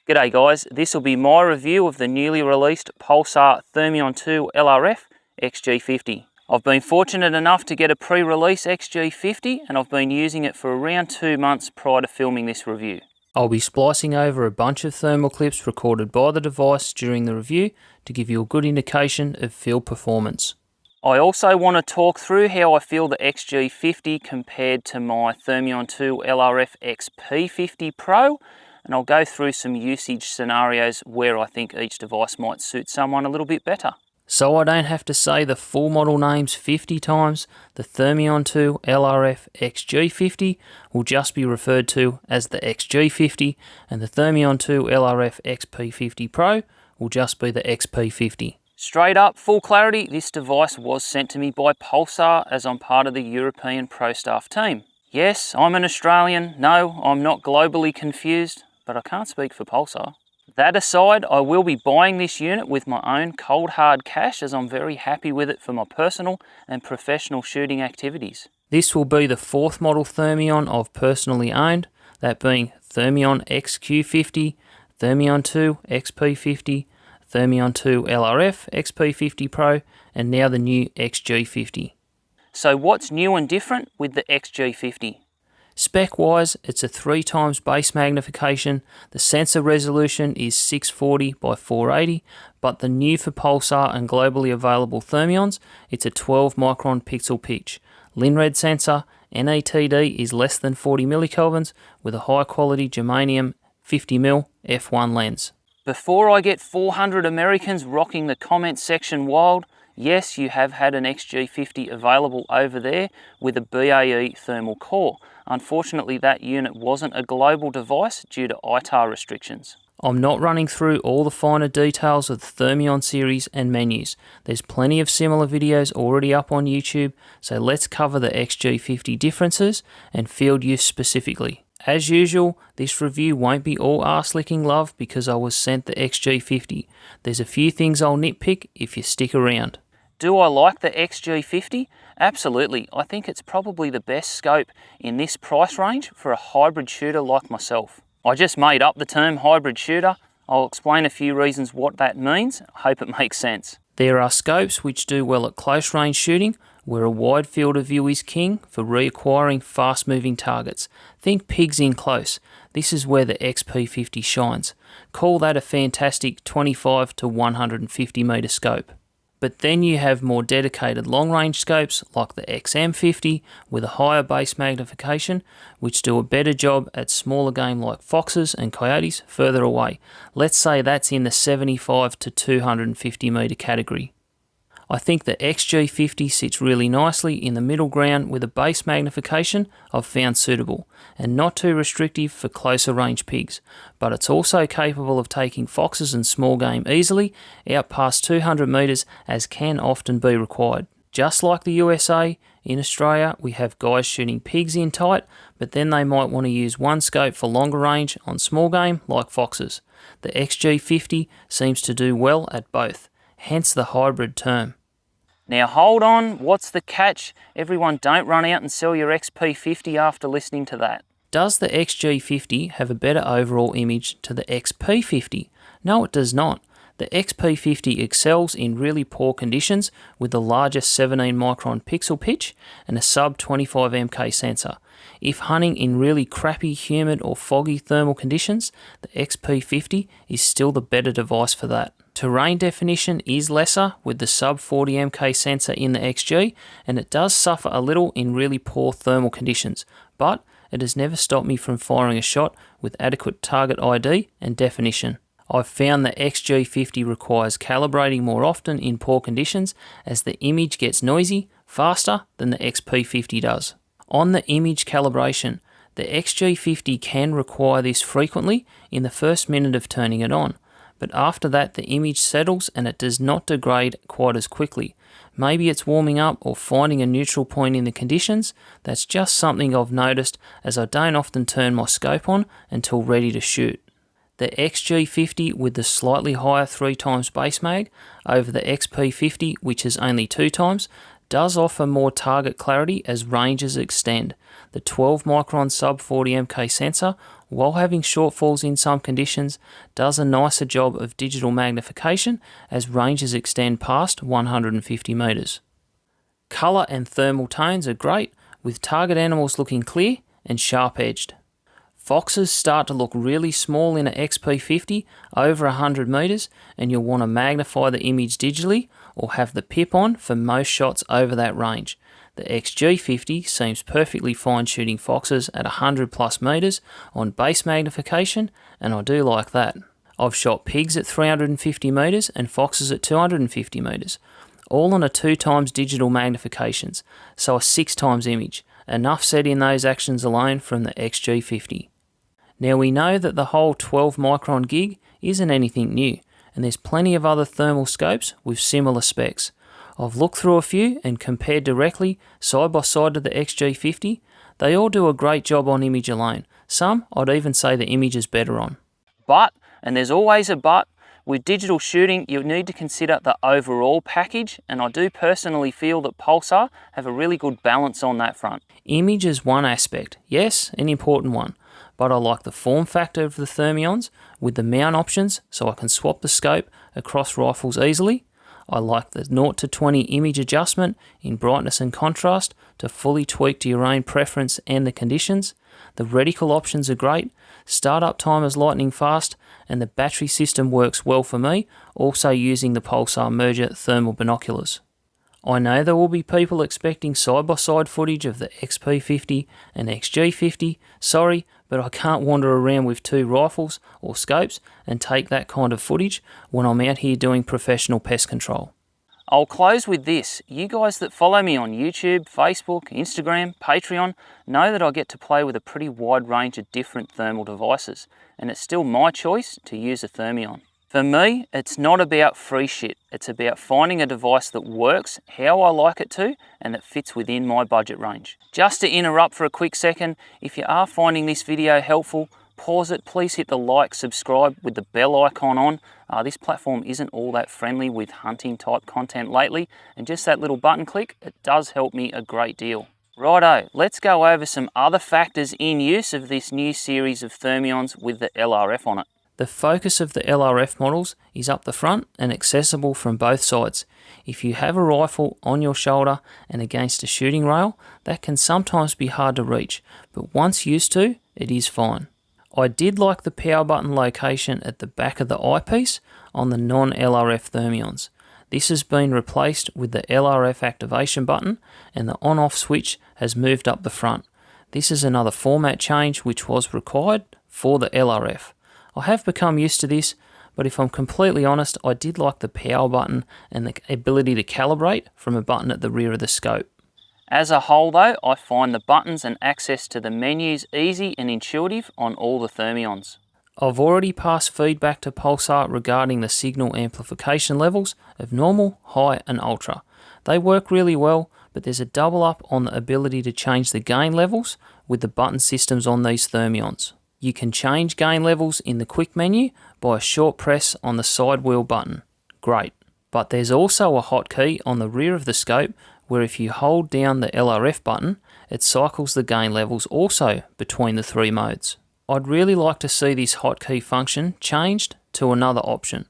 G'day guys, this will be my review of the newly released Pulsar Thermion 2 LRF XG50. I've been fortunate enough to get a pre-release XG50 and I've been using it for around 2 months prior to filming this review. I'll be splicing over a bunch of thermal clips recorded by the device during the review to give you a good indication of field performance. I also want to talk through how I feel the XG50 compared to my Thermion 2 LRF XP50 Pro, and I'll go through some usage scenarios where I think each device might suit someone a little bit better. So I don't have to say the full model names 50 times, the Thermion 2 LRF XG50 will just be referred to as the XG50, and the Thermion 2 LRF XP50 Pro will just be the XP50. Straight up, full clarity, this device was sent to me by Pulsar as I'm part of the European Pro Staff team. Yes, I'm an Australian. No, I'm not globally confused, but I can't speak for Pulsar. That aside, I will be buying this unit with my own cold hard cash as I'm very happy with it for my personal and professional shooting activities. This will be the 4th model Thermion I've personally owned, that being Thermion XQ50, Thermion 2 XP50, Thermion 2 LRF XP50 Pro, and now the new XG50. So what's new and different with the XG50? Spec wise, it's a 3 times base magnification, the sensor resolution is 640 by 480, but the new for Pulsar and globally available Thermions, it's a 12 micron pixel pitch. Linred sensor, NATD is less than 40 millikelvins with a high quality germanium 50mm f1 lens. Before I get 400 Americans rocking the comment section wild, yes, you have had an XG50 available over there with a BAE thermal core. Unfortunately, that unit wasn't a global device due to ITAR restrictions. I'm not running through all the finer details of the Thermion series and menus. There's plenty of similar videos already up on YouTube, so let's cover the XG50 differences and field use specifically. As usual, this review won't be all arse-licking love because I was sent the XG50. There's a few things I'll nitpick if you stick around. Do I like the XG50? Absolutely. I think it's probably the best scope in this price range for a hybrid shooter like myself. I just made up the term hybrid shooter. I'll explain a few reasons what that means. I hope it makes sense. There are scopes which do well at close range shooting, where a wide field of view is king for reacquiring fast moving targets. Think pigs in close. This is where the XP50 shines. Call that a fantastic 25 to 150 metre scope. But then you have more dedicated long-range scopes like the XM50 with a higher base magnification, which do a better job at smaller game like foxes and coyotes further away. Let's say that's in the 75 to 250 metre category. I think the XG50 sits really nicely in the middle ground with a base magnification I've found suitable and not too restrictive for closer range pigs, but it's also capable of taking foxes and small game easily out past 200 metres as can often be required. Just like the USA, in Australia we have guys shooting pigs in tight, but then they might want to use one scope for longer range on small game like foxes. The XG50 seems to do well at both, hence the hybrid term. Now hold on, what's the catch? Everyone don't run out and sell your XP50 after listening to that. Does the XG50 have a better overall image to the XP50? No, it does not. The XP50 excels in really poor conditions with the largest 17 micron pixel pitch and a sub 25 mK sensor. If hunting in really crappy, humid or foggy thermal conditions, the XP50 is still the better device for that. Terrain definition is lesser with the sub 40 mK sensor in the XG, and it does suffer a little in really poor thermal conditions, but it has never stopped me from firing a shot with adequate target ID and definition. I've found the XG50 requires calibrating more often in poor conditions as the image gets noisy faster than the XP50 does. On the image calibration, the XG50 can require this frequently in the first minute of turning it on, but after that the image settles and it does not degrade quite as quickly. Maybe it's warming up or finding a neutral point in the conditions. That's just something I've noticed as I don't often turn my scope on until ready to shoot. The XG50 with the slightly higher 3 times base mag over the XP50, which is only 2 times, does offer more target clarity as ranges extend. The 12 micron sub 40 mK sensor while having shortfalls in some conditions, does a nicer job of digital magnification as ranges extend past 150 metres. Colour and thermal tones are great, with target animals looking clear and sharp-edged. Foxes start to look really small in an XP50 over 100 metres, and you'll want to magnify the image digitally or have the pip on for most shots over that range. The XG50 seems perfectly fine shooting foxes at 100 plus metres on base magnification, and I do like that. I've shot pigs at 350 metres and foxes at 250 metres, all on a 2x digital magnifications, so a 6x image. Enough said in those actions alone from the XG50. Now we know that the whole 12 micron gig isn't anything new, and there's plenty of other thermal scopes with similar specs. I've looked through a few and compared directly side by side to the XG50. They all do a great job on image alone. Some I'd even say the image is better on. But, and there's always a but, with digital shooting you need to consider the overall package, and I do personally feel that Pulsar have a really good balance on that front. Image is one aspect, yes, an important one, but I like the form factor of the Thermions with the mount options so I can swap the scope across rifles easily. I like the 0 to 20 image adjustment in brightness and contrast to fully tweak to your own preference and the conditions. The reticle options are great, startup time is lightning fast, and the battery system works well for me, also using the Pulsar Merger thermal binoculars. I know there will be people expecting side-by-side footage of the XP50 and XG50. Sorry, but I can't wander around with two rifles or scopes and take that kind of footage when I'm out here doing professional pest control. I'll close with this. You guys that follow me on YouTube, Facebook, Instagram, Patreon know that I get to play with a pretty wide range of different thermal devices, and it's still my choice to use a Thermion. For me, it's not about free shit. It's about finding a device that works how I like it to and that fits within my budget range. Just to interrupt for a quick second, if you are finding this video helpful, pause it, please hit the like, subscribe with the bell icon on. This platform isn't all that friendly with hunting type content lately, and just that little button click, it does help me a great deal. Righto, let's go over some other factors in use of this new series of Thermions with the LRF on it. The focus of the LRF models is up the front and accessible from both sides. If you have a rifle on your shoulder and against a shooting rail, that can sometimes be hard to reach, but once used to, it is fine. I did like the power button location at the back of the eyepiece on the non-LRF Thermions. This has been replaced with the LRF activation button, and the on-off switch has moved up the front. This is another format change which was required for the LRF. I have become used to this, but if I'm completely honest, I did like the power button and the ability to calibrate from a button at the rear of the scope. As a whole though, I find the buttons and access to the menus easy and intuitive on all the Thermions. I've already passed feedback to Pulsar regarding the signal amplification levels of normal, high and ultra. They work really well, but there's a double up on the ability to change the gain levels with the button systems on these Thermions. You can change gain levels in the quick menu by a short press on the side wheel button. Great. But there's also a hotkey on the rear of the scope where if you hold down the LRF button, it cycles the gain levels also between the three modes. I'd really like to see this hotkey function changed to another option.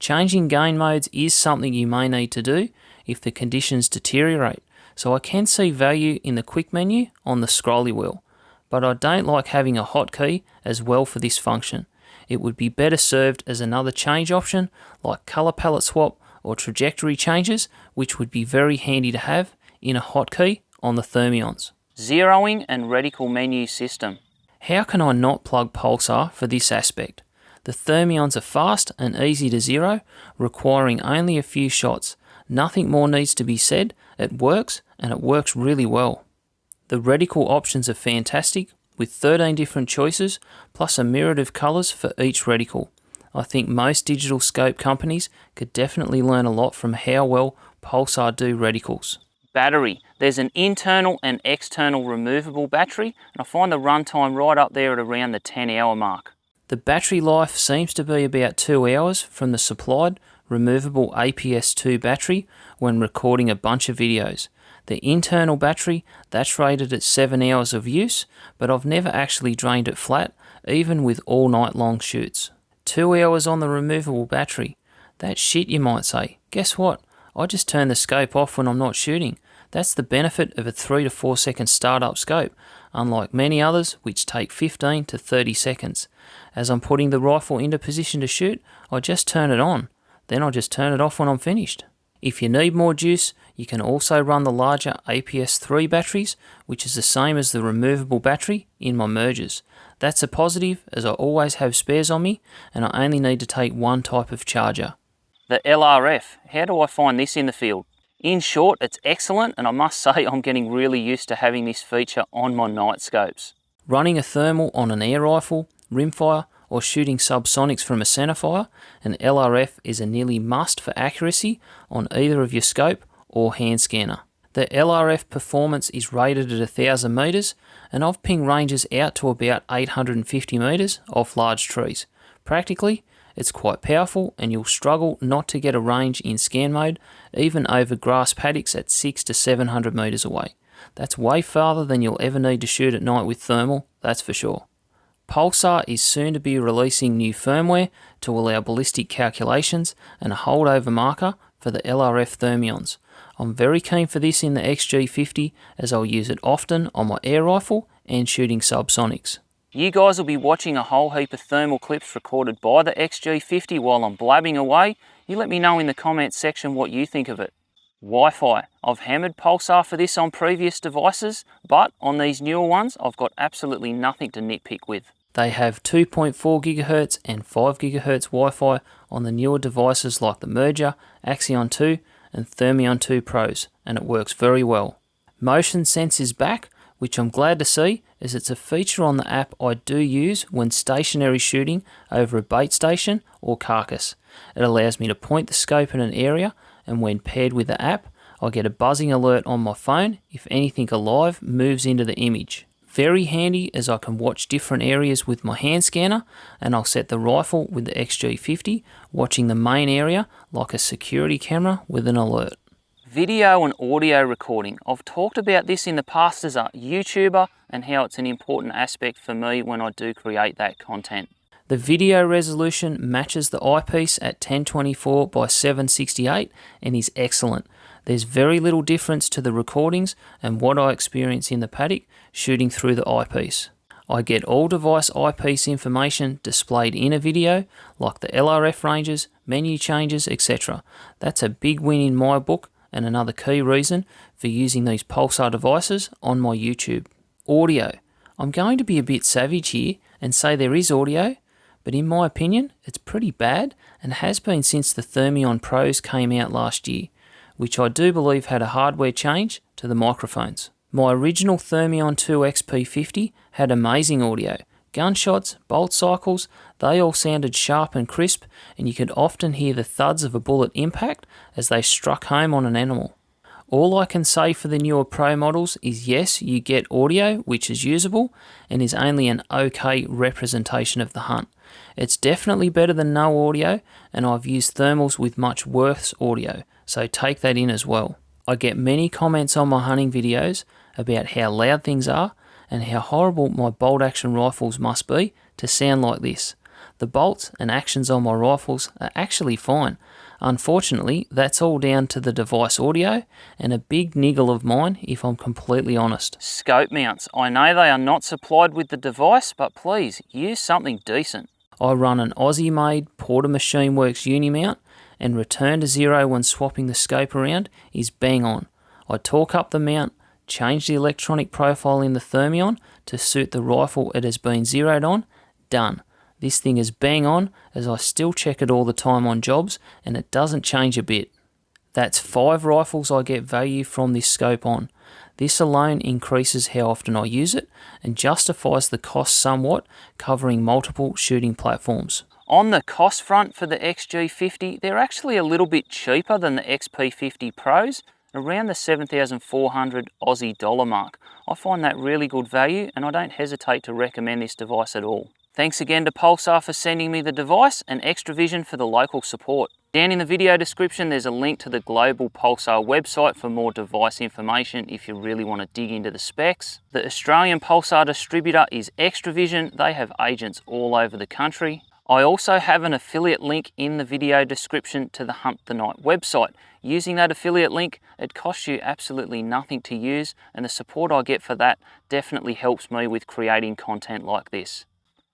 Changing gain modes is something you may need to do if the conditions deteriorate, so I can see value in the quick menu on the scrolly wheel. But I don't like having a hotkey as well for this function. It would be better served as another change option like colour palette swap or trajectory changes, which would be very handy to have in a hotkey on the Thermions. Zeroing and reticle menu system. How can I not plug Pulsar for this aspect? The Thermions are fast and easy to zero, requiring only a few shots. Nothing more needs to be said. It works, and it works really well. The reticle options are fantastic, with 13 different choices, plus a myriad of colours for each reticle. I think most digital scope companies could definitely learn a lot from how well Pulsar do reticles. Battery. There's an internal and external removable battery, and I find the runtime right up there at around the 10-hour mark. The battery life seems to be about 2 hours from the supplied removable APS-2 battery when recording a bunch of videos. The internal battery, that's rated at 7 hours of use, but I've never actually drained it flat even with all night long shoots. 2 hours on the removable battery. That's shit, you might say. Guess what? I just turn the scope off when I'm not shooting. That's the benefit of a 3 to 4 second startup scope, unlike many others which take 15 to 30 seconds. As I'm putting the rifle into position to shoot, I just turn it on. Then I just turn it off when I'm finished. If you need more juice, you can also run the larger APS-3 batteries, which is the same as the removable battery, in my mergers. That's a positive, as I always have spares on me, and I only need to take one type of charger. The LRF, how do I find this in the field? In short, it's excellent, and I must say I'm getting really used to having this feature on my night scopes. Running a thermal on an air rifle, rimfire, or shooting subsonics from a centerfire, an LRF is a nearly must for accuracy on either of your scope or hand scanner. The LRF performance is rated at 1000 metres, and I've pinged ranges out to about 850 metres off large trees. Practically, it's quite powerful, and you'll struggle not to get a range in scan mode, even over grass paddocks at 600 to 700 metres away. That's way farther than you'll ever need to shoot at night with thermal, that's for sure. Pulsar is soon to be releasing new firmware to allow ballistic calculations and a holdover marker for the LRF Thermions. I'm very keen for this in the XG50, as I'll use it often on my air rifle and shooting subsonics. You guys will be watching a whole heap of thermal clips recorded by the XG50 while I'm blabbing away. You let me know in the comments section what you think of it. Wi-Fi. I've hammered Pulsar for this on previous devices, but on these newer ones, I've got absolutely nothing to nitpick with. They have 2.4 GHz and 5 GHz Wi-Fi on the newer devices like the Merger, Axion 2 and Thermion 2 Pros, and it works very well. Motion Sense is back, which I'm glad to see, as it's a feature on the app I do use when stationary shooting over a bait station or carcass. It allows me to point the scope in an area, and when paired with the app, I get a buzzing alert on my phone if anything alive moves into the image. Very handy, as I can watch different areas with my hand scanner, and I'll set the rifle with the XG50 watching the main area like a security camera with an alert. Video and audio recording. I've talked about this in the past as a YouTuber and how it's an important aspect for me when I do create that content. The video resolution matches the eyepiece at 1024 by 768 and is excellent. There's very little difference to the recordings and what I experience in the paddock shooting through the eyepiece. I get all device eyepiece information displayed in a video, like the LRF ranges, menu changes, etc. That's a big win in my book, and another key reason for using these Pulsar devices on my YouTube. Audio. I'm going to be a bit savage here and say there is audio, but in my opinion, it's pretty bad and has been since the Thermion Pros came out last year, which I do believe had a hardware change to the microphones. My original Thermion 2 XP50 had amazing audio. Gunshots, bolt cycles, they all sounded sharp and crisp, and you could often hear the thuds of a bullet impact as they struck home on an animal. All I can say for the newer Pro models is yes, you get audio, which is usable, and is only an okay representation of the hunt. It's definitely better than no audio, and I've used thermals with much worse audio, so take that in as well. I get many comments on my hunting videos about how loud things are, and how horrible my bolt action rifles must be to sound like this. The bolts and actions on my rifles are actually fine. Unfortunately, that's all down to the device audio, and a big niggle of mine if I'm completely honest. Scope mounts. I know they are not supplied with the device, but please use something decent. I run an Aussie-made Porter Machine Works uni mount, and return to zero when swapping the scope around is bang on. I torque up the mount, change the electronic profile in the Thermion to suit the rifle it has been zeroed on, done. This thing is bang on, as I still check it all the time on jobs, and it doesn't change a bit. That's 5 rifles I get value from this scope on. This alone increases how often I use it, and justifies the cost somewhat, covering multiple shooting platforms. On the cost front for the XG50, they're actually a little bit cheaper than the XP50 Pros, around the 7,400 Aussie dollar mark. I find that really good value, and I don't hesitate to recommend this device at all. Thanks again to Pulsar for sending me the device and Extravision for the local support. Down in the video description there's a link to the global Pulsar website for more device information if you really want to dig into the specs. The Australian Pulsar distributor is Extravision. They have agents all over the country. I also have an affiliate link in the video description to the Hunt the Night website. Using that affiliate link, it costs you absolutely nothing to use, and the support I get for that definitely helps me with creating content like this.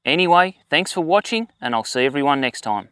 Anyway, thanks for watching, and I'll see everyone next time.